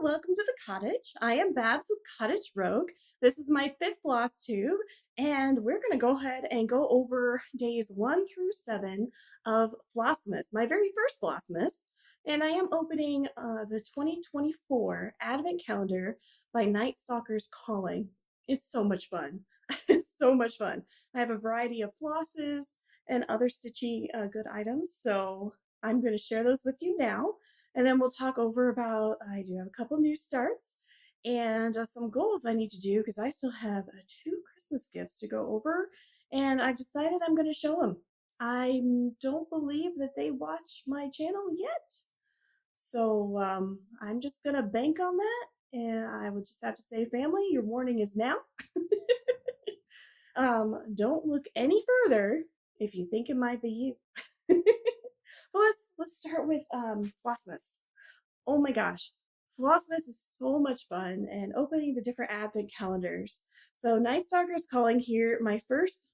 welcome to the cottage. I am Babs with Cottage Rogue. This is my fifth floss tube, and we're going to go ahead and go over days 1 through 7 of Flossmas, my very first Flossmas. And I am opening the 2024 Advent Calendar by NightStalkersCalling. It's so much fun. It's so much fun. I have a variety of flosses and other stitchy good items, so I'm going to share those with you now. And then we'll talk over about, I do have a couple new starts and some goals I need to do because I still have 2 Christmas gifts to go over. And I've decided I'm going to show them. I don't believe that they watch my channel yet. So I'm just going to bank on that. And I would just have to say, family, your warning is now. Don't look any further if you think it might be you. Well, let's start with Flossmas. Oh my gosh, Flossmas is so much fun, and opening the different advent calendars. So NightStalkersCalling here, my first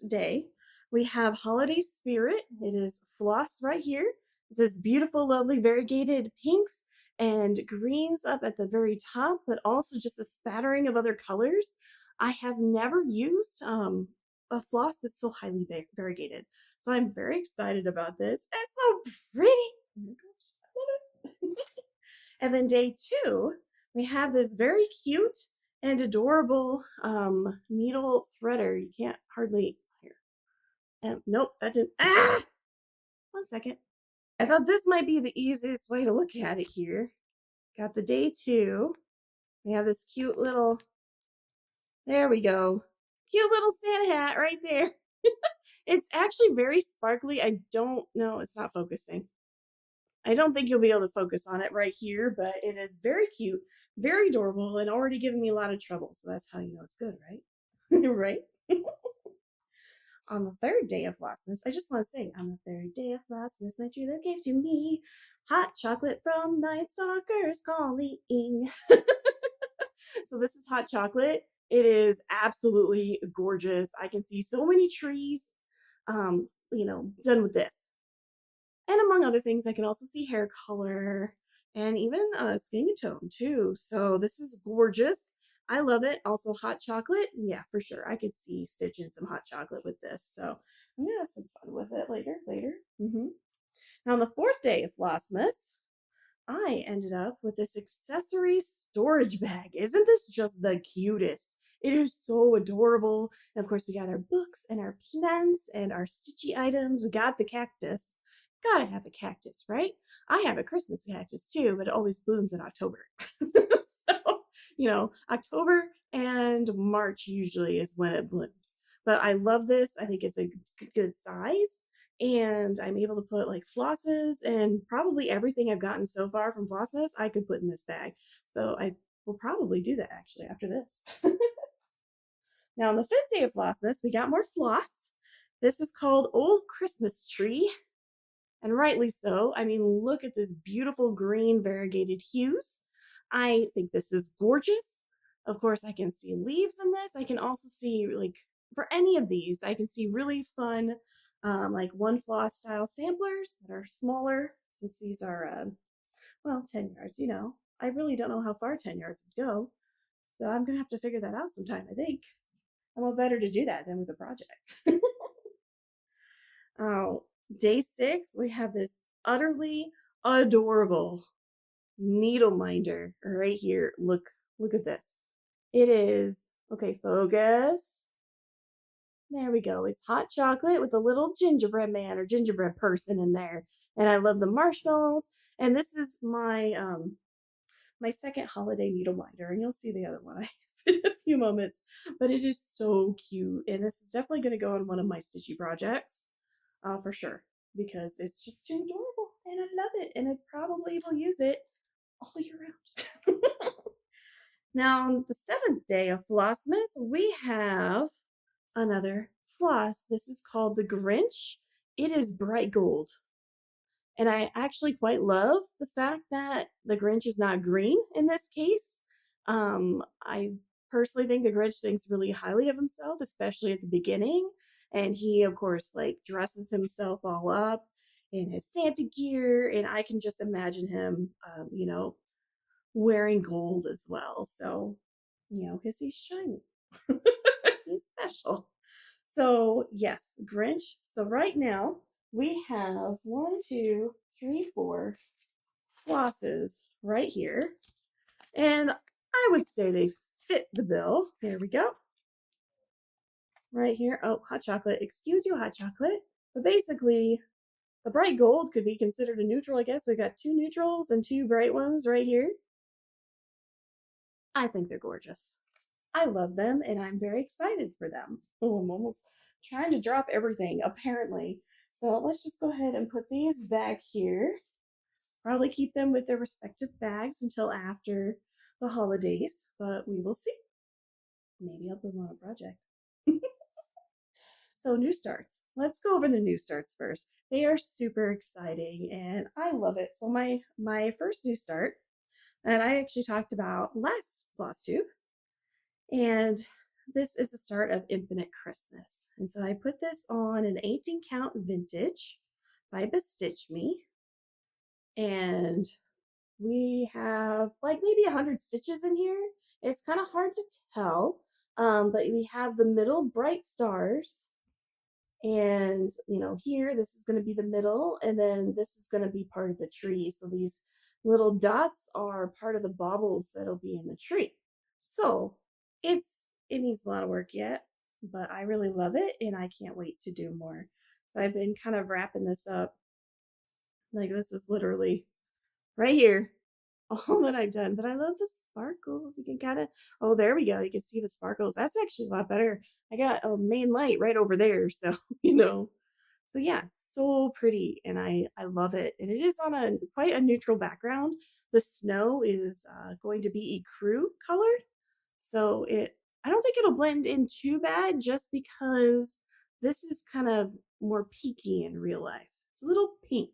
day. We have Holiday Spirit. It is floss right here. It's this beautiful, lovely, variegated pinks and greens up at the very top, but also just a spattering of other colors. I have never used a floss that's so highly variegated. So I'm very excited about this. It's so pretty. Oh my gosh, I love it. And then day 2, we have this very cute and adorable needle threader. You can't hardly here. Nope, that didn't. Ah! 1 second. I thought this might be the easiest way to look at it here. Got the day 2. We have this cute little, there we go. Cute little Santa hat right there. It's actually very sparkly. I don't know. It's not focusing. I don't think you'll be able to focus on it right here, but it is very cute, very adorable, and already giving me a lot of trouble. So that's how you know it's good, right? Right? On the 3rd day of Flossmas, I just want to sing, on the 3rd day of Flossmas, my true love gave to me hot chocolate from NightStalkersCalling. So this is hot chocolate. It is absolutely gorgeous. I can see so many trees, done with this. And among other things, I can also see hair color and even skin tone too. So this is gorgeous. I love it. Also hot chocolate. Yeah, for sure. I could see stitching some hot chocolate with this. So I'm going to have some fun with it later. Now on the 4th day of Flossmas, I ended up with this accessory storage bag. Isn't this just the cutest? It is so adorable. And of course, we got our books and our plants and our stitchy items. We got the cactus. Gotta have a cactus, right? I have a Christmas cactus too, but it always blooms in October. So, October and March usually is when it blooms. But I love this. I think it's a good size. And I'm able to put like flosses and probably everything I've gotten so far from Flossmas I could put in this bag. So I will probably do that actually after this. Now on the 5th day of Flossmas, we got more floss. This is called Old Christmas Tree. And rightly so. I mean, look at this beautiful green variegated hues. I think this is gorgeous. Of course, I can see leaves in this. I can also see, like, for any of these, I can see really fun, like one floss style samplers that are smaller, since these are, 10 yards, I really don't know how far 10 yards would go. So I'm going to have to figure that out sometime, I think. And what better to do that than with a project? Oh, day 6, we have this utterly adorable needleminder right here. Look at this. It is, okay, focus. There we go. It's hot chocolate with a little gingerbread man or gingerbread person in there. And I love the marshmallows. And this is my my second holiday needleminder. And you'll see the other one in a few moments. But it is so cute. And this is definitely going to go in one of my stitchy projects. For sure, because it's just too adorable and I love it, and I probably will use it all year round. Now, on the 7th day of Flossmas, we have another floss. This is called the Grinch. It is bright gold, and I actually quite love the fact that the Grinch is not green in this case. I personally think the Grinch thinks really highly of himself, especially at the beginning. And he, of course, like dresses himself all up in his Santa gear. And I can just imagine him, wearing gold as well. So, you know, because he's shiny. He's special. So, yes, Grinch. So, right now we have one, two, three, four flosses right here. And I would say they fit the bill. There we go. Right here. Oh, hot chocolate. Excuse you, hot chocolate. But basically, the bright gold could be considered a neutral, I guess. We got two neutrals and two bright ones right here. I think they're gorgeous. I love them and I'm very excited for them. Oh, I'm almost trying to drop everything, apparently. So let's just go ahead and put these back here. Probably keep them with their respective bags until after the holidays, but we will see. Maybe I'll put them on a project. So new starts. Let's go over the new starts first. They are super exciting and I love it. So my first new start that I actually talked about last Flosstube, and this is the start of Infinite Christmas. And so I put this on an 18 count vintage by BeStitchMe, and we have like maybe 100 stitches in here. It's kind of hard to tell, but we have the middle bright stars. And, you know, here, this is going to be the middle, and then this is going to be part of the tree. So these little dots are part of the baubles that'll be in the tree. So it needs a lot of work yet, but I really love it, and I can't wait to do more. So I've been kind of wrapping this up. Like, this is literally right here all that I've done, but I love the sparkles. You can kind of, oh, there we go. You can see the sparkles. That's actually a lot better. I got a main light right over there. So, you know, so yeah, so pretty. And I love it. And it is on a quite a neutral background. The snow is going to be ecru colored. So I don't think it'll blend in too bad just because this is kind of more peaky in real life. It's a little pink,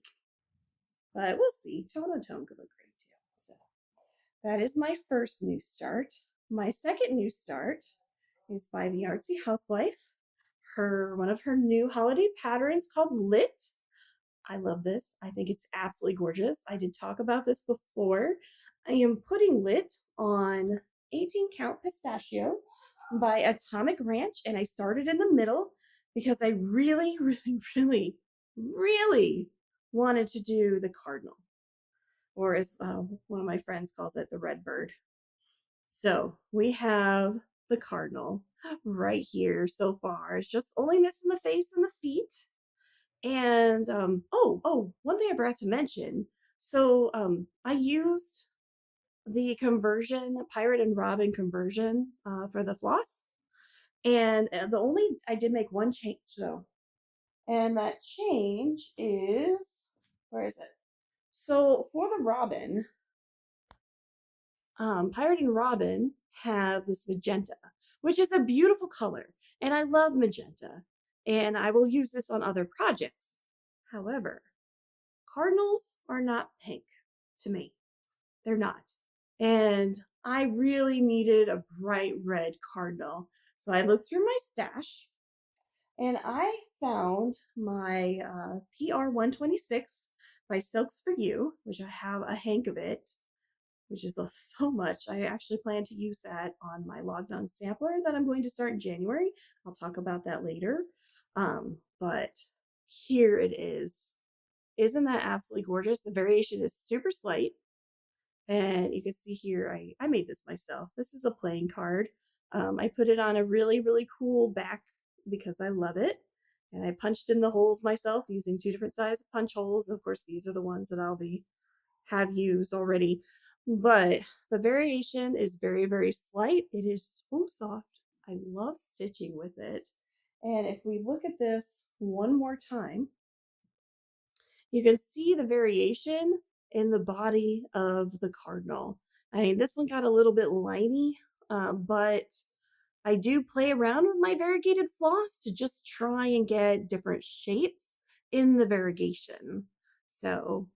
but we'll see. Tone on tone could look great too. So that is my first new start. My second new start is by the Artsy Housewife. One of her new holiday patterns called Lit. I love this. I think it's absolutely gorgeous. I did talk about this before. I am putting Lit on 18 count pistachio by Atomic Ranch, and I started in the middle because I really, really, really, really wanted to do the cardinal, or as one of my friends calls it, the red bird. So we have the cardinal right here so far. It's just only missing the face and the feet. And one thing I forgot to mention. So I used the conversion, Pirate+Robin conversion for the floss. And I did make one change though. And that change is, where is it? So for the Robin, Pirate+Robin have this magenta, which is a beautiful color. And I love magenta. And I will use this on other projects. However, cardinals are not pink to me. They're not. And I really needed a bright red cardinal. So I looked through my stash and I found my PR126 by Silks for You, which I have a hank of it, which is so much. I actually plan to use that on my logged on sampler that I'm going to start in January. I'll talk about that later. But here it is. Isn't that absolutely gorgeous? The variation is super slight. And you can see here, I made this myself. This is a playing card. I put it on a really, really cool back because I love it. And I punched in the holes myself using 2 different size punch holes. Of course, these are the ones that I'll have used already. But the variation is very, very slight. It is so soft. I love stitching with it. And if we look at this one more time, you can see the variation in the body of the cardinal. I mean, this one got a little bit liney, but I do play around with my variegated floss to just try and get different shapes in the variegation. So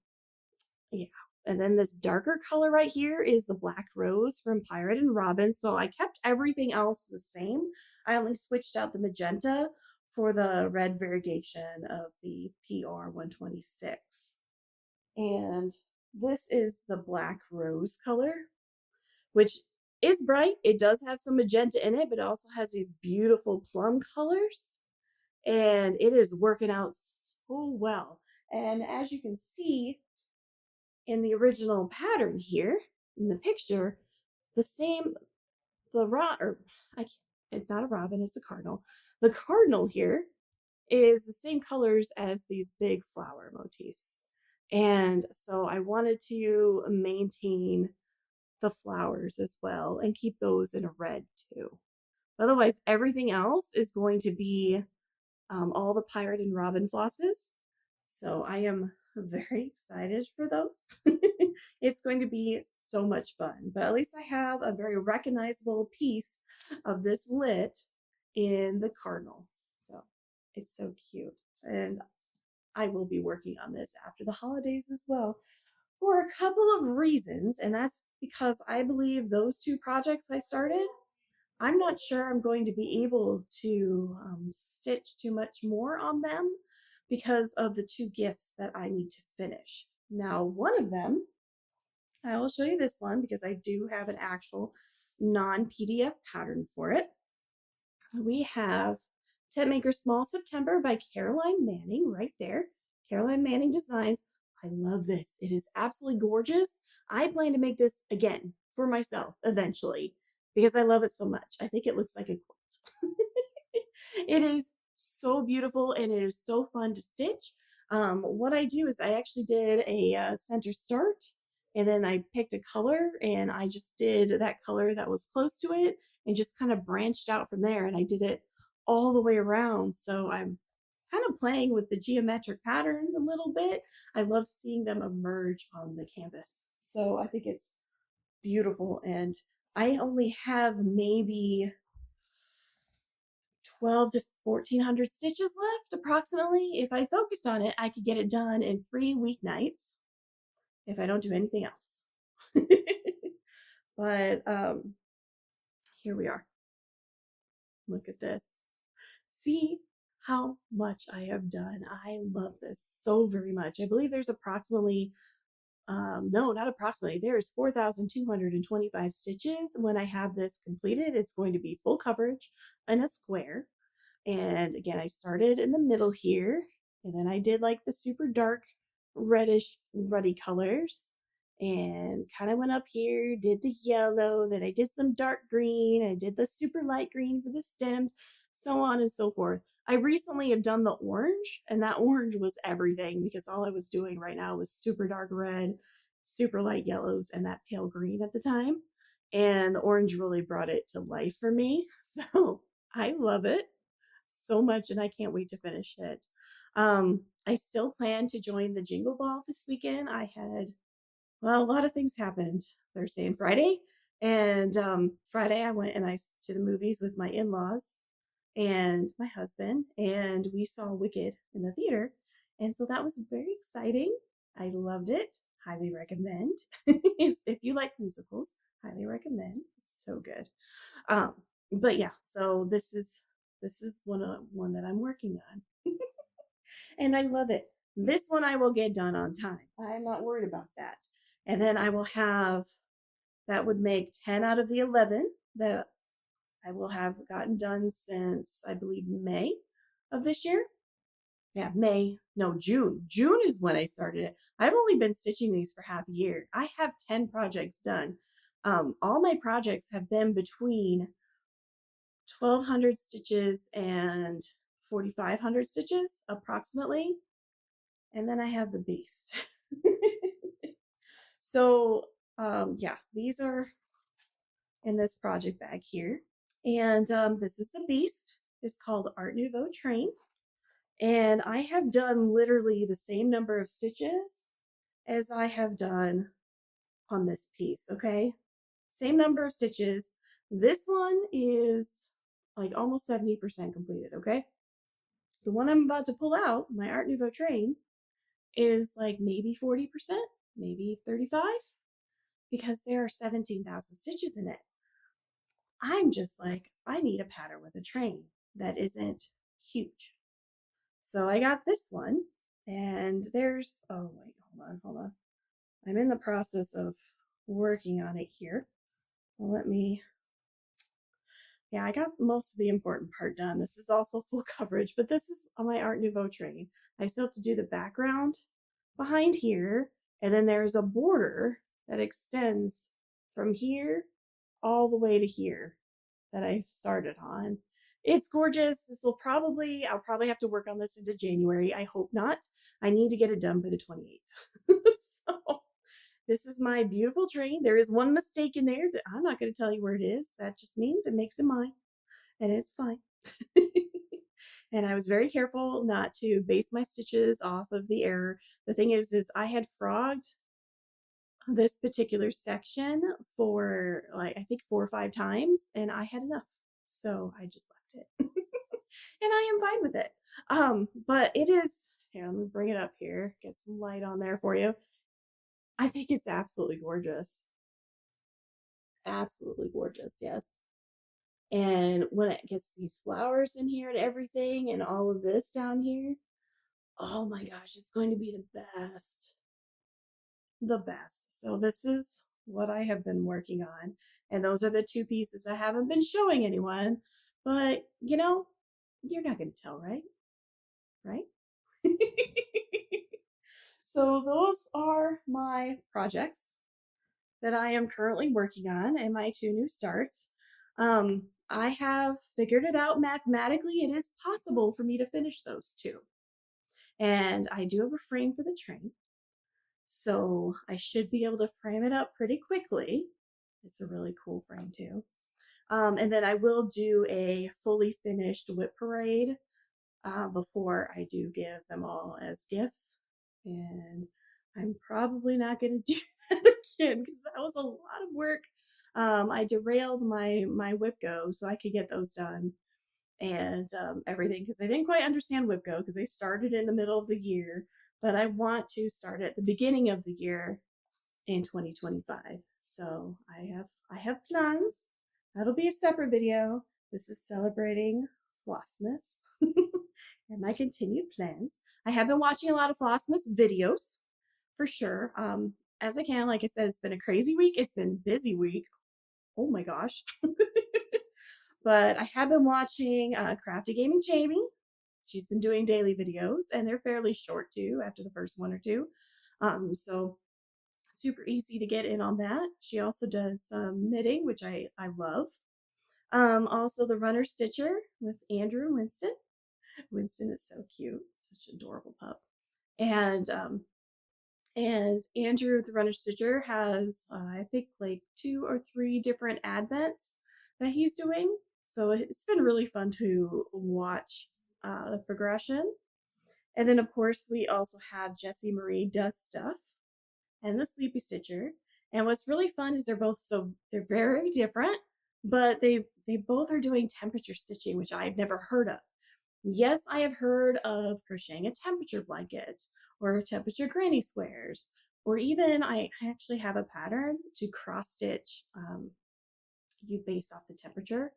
yeah. And then this darker color right here is the Black Rose from Pirate+Robin. So I kept everything else the same. I only switched out the magenta for the red variegation of the PR126. And This is the black rose color, which is bright. It does have some magenta in it, but it also has these beautiful plum colors, and it is working out so well. And as you can see in the original pattern here in the picture, the same, it's not a robin, it's a cardinal. The cardinal here is the same colors as these big flower motifs. And so I wanted to maintain the flowers as well and keep those in a red too. Otherwise, everything else is going to be all the Pirate+Robin flosses. So I am very excited for those. It's going to be so much fun, but at least I have a very recognizable piece of this lit in the cardinal. So it's so cute. And I will be working on this after the holidays as well for a couple of reasons. And that's because I believe those two projects I started, I'm not sure I'm going to be able to stitch too much more on them because of the two gifts that I need to finish. Now, one of them, I will show you this one because I do have an actual non-PDF pattern for it. We have Tentmaker Small September by Caroline Manning right there. Caroline Manning Designs. I love this. It is absolutely gorgeous. I plan to make this again for myself eventually because I love it so much. I think it looks like a quilt. It is so beautiful and it is so fun to stitch. What I do is I actually did a center start and then I picked a color and I just did that color that was close to it and just kind of branched out from there, and I did it all the way around. So I'm kind of playing with the geometric pattern a little bit. I love seeing them emerge on the canvas. So I think it's beautiful, and I only have maybe 12 to 1400 stitches left approximately. If I focused on it, I could get it done in 3 weeknights if I don't do anything else. But here we are. Look at this. See how much I have done. I love this so very much. I believe there's approximately, no, not approximately, there's 4,225 stitches. When I have this completed, it's going to be full coverage in a square. And again, I started in the middle here, and then I did like the super dark reddish ruddy colors and kind of went up here, did the yellow, then I did some dark green, I did the super light green for the stems, so on and so forth. I recently have done the orange, and that orange was everything because all I was doing right now was super dark red, super light yellows, and that pale green at the time. And the orange really brought it to life for me. So I love it so much and I can't wait to finish it. I still plan to join the Jingle Ball this weekend. Well, a lot of things happened Thursday and Friday. And Friday I went to the movies with my in-laws and my husband, and we saw Wicked in the theater. And so that was very exciting. I loved it. Highly recommend. If you like musicals, highly recommend. It's so good. But yeah, so this is one that I'm working on. And I love it. This one I will get done on time. I'm not worried about that. And then I will have, that would make 10 out of the 11 that I will have gotten done since, I believe, May of this year. Yeah, June. June is when I started it. I've only been stitching these for half a year. I have 10 projects done. All my projects have been between 1,200 stitches and 4,500 stitches approximately. And then I have the beast. So yeah, these are in this project bag here. And this is the beast. It's called Art Nouveau Train. And I have done literally the same number of stitches as I have done on this piece, okay? Same number of stitches. This one is like almost 70% completed, okay? The one I'm about to pull out, my Art Nouveau Train, is like maybe 40%, maybe 35%, because there are 17,000 stitches in it. I'm just like, I need a pattern with a train that isn't huge. So I got this one, and there's, oh wait, hold on. I'm in the process of working on it here. Let me, yeah, I got most of the important part done. This is also full coverage, but this is on my Art Nouveau train. I still have to do the background behind here, and then there's a border that extends from here all the way to here that I've started on. It's gorgeous. I'll probably have to work on this into January. I hope not. I need to get it done by the 28th. So this is my beautiful train. There is one mistake in there that I'm not going to tell you where it is. That just means it makes it mine, and it's fine. And I was very careful not to base my stitches off of the error. The thing is I had frogged this particular section for like I think 4 or 5 times, and I had enough, so I just left it. And I am fine with it. But it is here. Let me bring it up here, get some light on there for you. I think it's absolutely gorgeous. Absolutely gorgeous, yes. And when it gets these flowers in here and everything, and all of this down here, oh my gosh, it's going to be the best. The best. So this is what I have been working on. And those are the 2 pieces I haven't been showing anyone. But, you're not going to tell, right? Right? So those are my projects that I am currently working on and my 2 new starts. I have figured it out mathematically. It is possible for me to finish those 2. And I do have a frame for the train. So I should be able to frame it up pretty quickly. It's a really cool frame too. And then I will do a fully finished whip parade before I do give them all as gifts. And I'm probably not going to do that again because that was a lot of work. I derailed my whip go so I could get those done and everything because I didn't quite understand whip go because they started in the middle of the year, but I want to start at the beginning of the year in 2025. So I have plans. That'll be a separate video. This is celebrating Flossmas and my continued plans. I have been watching a lot of Flossmas videos for sure. As I can, like I said, it's been a crazy week. It's been a busy week. Oh my gosh. But I have been watching Crafty Gaming Jamie. She's been doing daily videos, and they're fairly short too after the first 1 or 2. So super easy to get in on that. She also does knitting, which I love. Also the Runner Stitcher with Andrew and Winston. Winston is so cute, such an adorable pup. And Andrew the Runner Stitcher has I think like 2 or 3 different advents that he's doing. So it's been really fun to watch the progression. And then of course we also have Jessie Marie Does Stuff and the Sleepy Stitcher. And what's really fun is they're very different, but they both are doing temperature stitching, which I've never heard of. Yes, I have heard of crocheting a temperature blanket or temperature granny squares, or even I actually have a pattern to cross stitch you base off the temperature,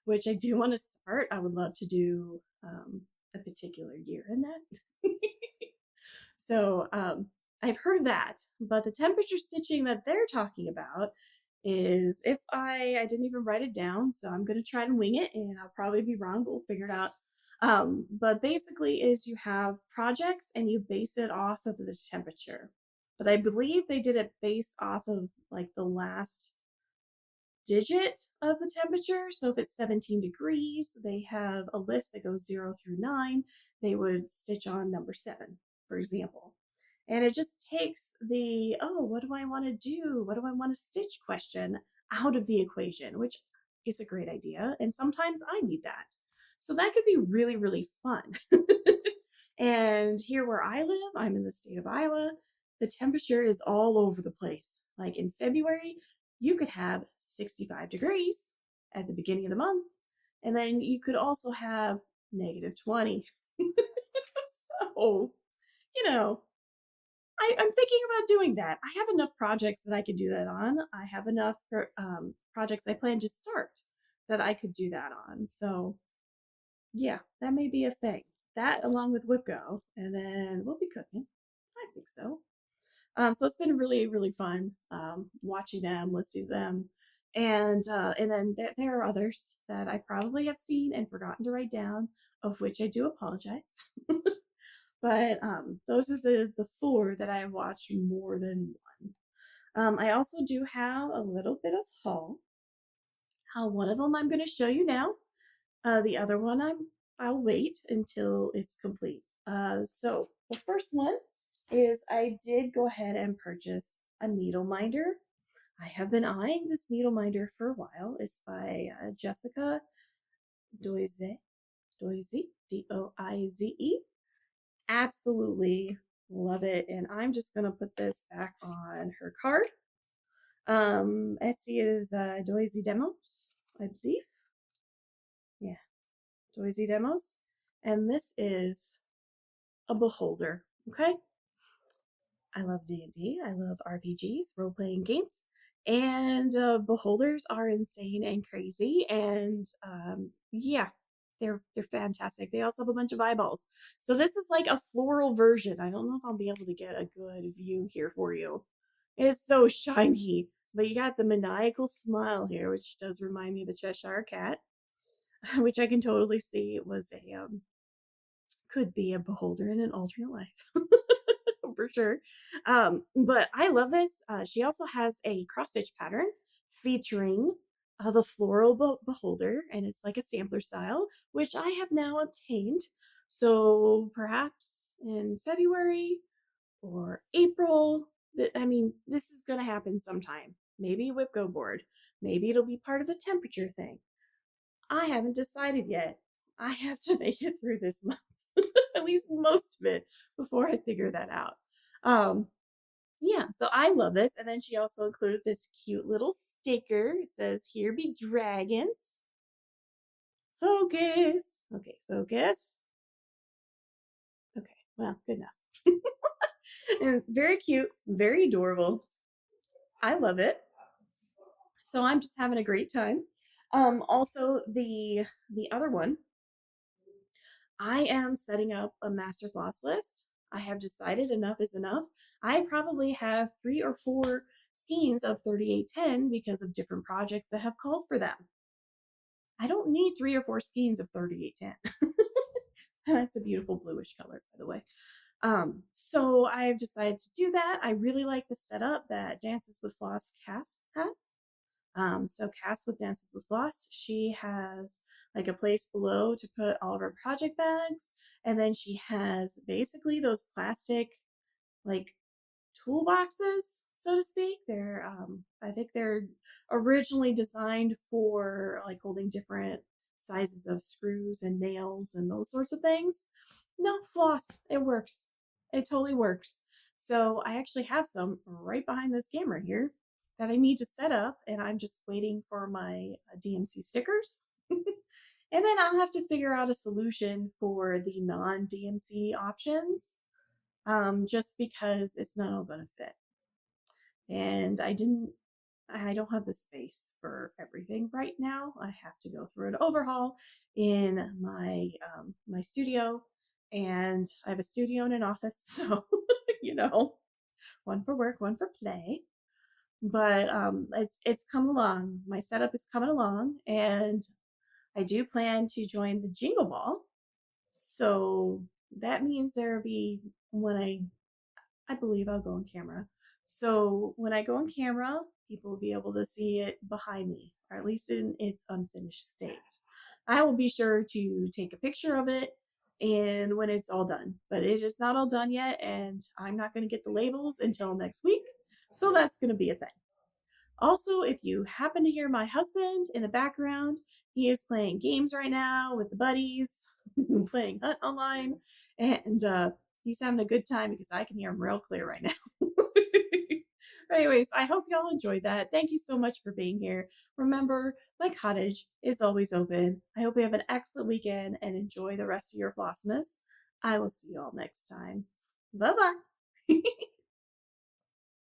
which I do want to start. I would love to do a particular year in that. So I've heard of that, but the temperature stitching that they're talking about is if I didn't even write it down, so I'm going to try and wing it, and I'll probably be wrong, but we'll figure it out. But basically is you have projects and you base it off of the temperature. But I believe they did it based off of like the last digit of the temperature. So if it's 17 degrees, they have a list that goes 0 through 9. They would stitch on number 7, for example. And it just takes the, oh, what do I want to do? What do I want to stitch question out of the equation, which is a great idea. And sometimes I need that. So that could be really, really fun. And here where I live, I'm in the state of Iowa, the temperature is all over the place. Like in February, you could have 65 degrees at the beginning of the month, and then you could also have -20. So, I'm thinking about doing that. I have enough projects that I could do that on. I have enough projects I plan to start that I could do that on. So, yeah, that may be a thing. That along with Whip Go, and then we'll be cooking. I think so. So it's been really, really fun watching them, listening to them. And then there are others that I probably have seen and forgotten to write down, of which I do apologize. But those are the four that I have watched more than one. I also do have a little bit of haul. One of them I'm going to show you now. The other one I'll wait until it's complete. So the first one is I did go ahead and purchase a needle minder. I have been eyeing this needle minder for a while. It's by Jessica Doize, Doize. Absolutely love it. And I'm just going to put this back on her card. Etsy is DoizeDemos, I believe. Yeah, DoizeDemos. And this is a beholder, okay? I love D&D. I love RPGs, role-playing games. And beholders are insane and crazy. And yeah, they're fantastic. They also have a bunch of eyeballs. So this is like a floral version. I don't know if I'll be able to get a good view here for you. It's so shiny. But you got the maniacal smile here, which does remind me of the Cheshire Cat, which I can totally see it was a could be a beholder in an alternate life. For sure. But I love this. She also has a cross stitch pattern featuring the floral beholder, and it's like a sampler style, which I have now obtained. So perhaps in February or April, I mean, this is going to happen sometime. Maybe a whip go board. Maybe it'll be part of the temperature thing. I haven't decided yet. I have to make it through this month, at least most of it, before I figure that out. Yeah, so I love this. And then she also included this cute little sticker. It says, "Here be dragons." Focus. Okay, focus. Okay, well, good enough. And it's very cute, very adorable. I love it. So I'm just having a great time. Also the other one, I am setting up a master floss list. I have decided enough is enough. I probably have 3 or 4 skeins of 3810 because of different projects that have called for them. I don't need 3 or 4 skeins of 3810. That's a beautiful bluish color, by the way. So I've decided to do that. I really like the setup that Dances with Floss Cass has. So Cass with Dances with Floss, she has like a place below to put all of her project bags, and then she has basically those plastic like toolboxes, so to speak. They're I think they're originally designed for like holding different sizes of screws and nails and those sorts of things. No, floss, it works. It totally works. So I actually have some right behind this camera here that I need to set up, and I'm just waiting for my DMC stickers. And then I'll have to figure out a solution for the non-DMC options, just because it's not all going to fit. And I don't have the space for everything right now. I have to go through an overhaul in my studio, and I have a studio and an office, so one for work, one for play. But it's come along. My setup is coming along, and I do plan to join the Jingle Ball. So that means there'll be when I believe I'll go on camera. So when I go on camera, people will be able to see it behind me, or at least in its unfinished state. I will be sure to take a picture of it and when it's all done, but it is not all done yet, and I'm not going to get the labels until next week. So that's going to be a thing. Also, if you happen to hear my husband in the background, he is playing games right now with the buddies, playing Hunt Online, and he's having a good time because I can hear him real clear right now. Anyways, I hope y'all enjoyed that. Thank you so much for being here. Remember, my cottage is always open. I hope you have an excellent weekend and enjoy the rest of your Flossmas. I will see you all next time. Bye-bye.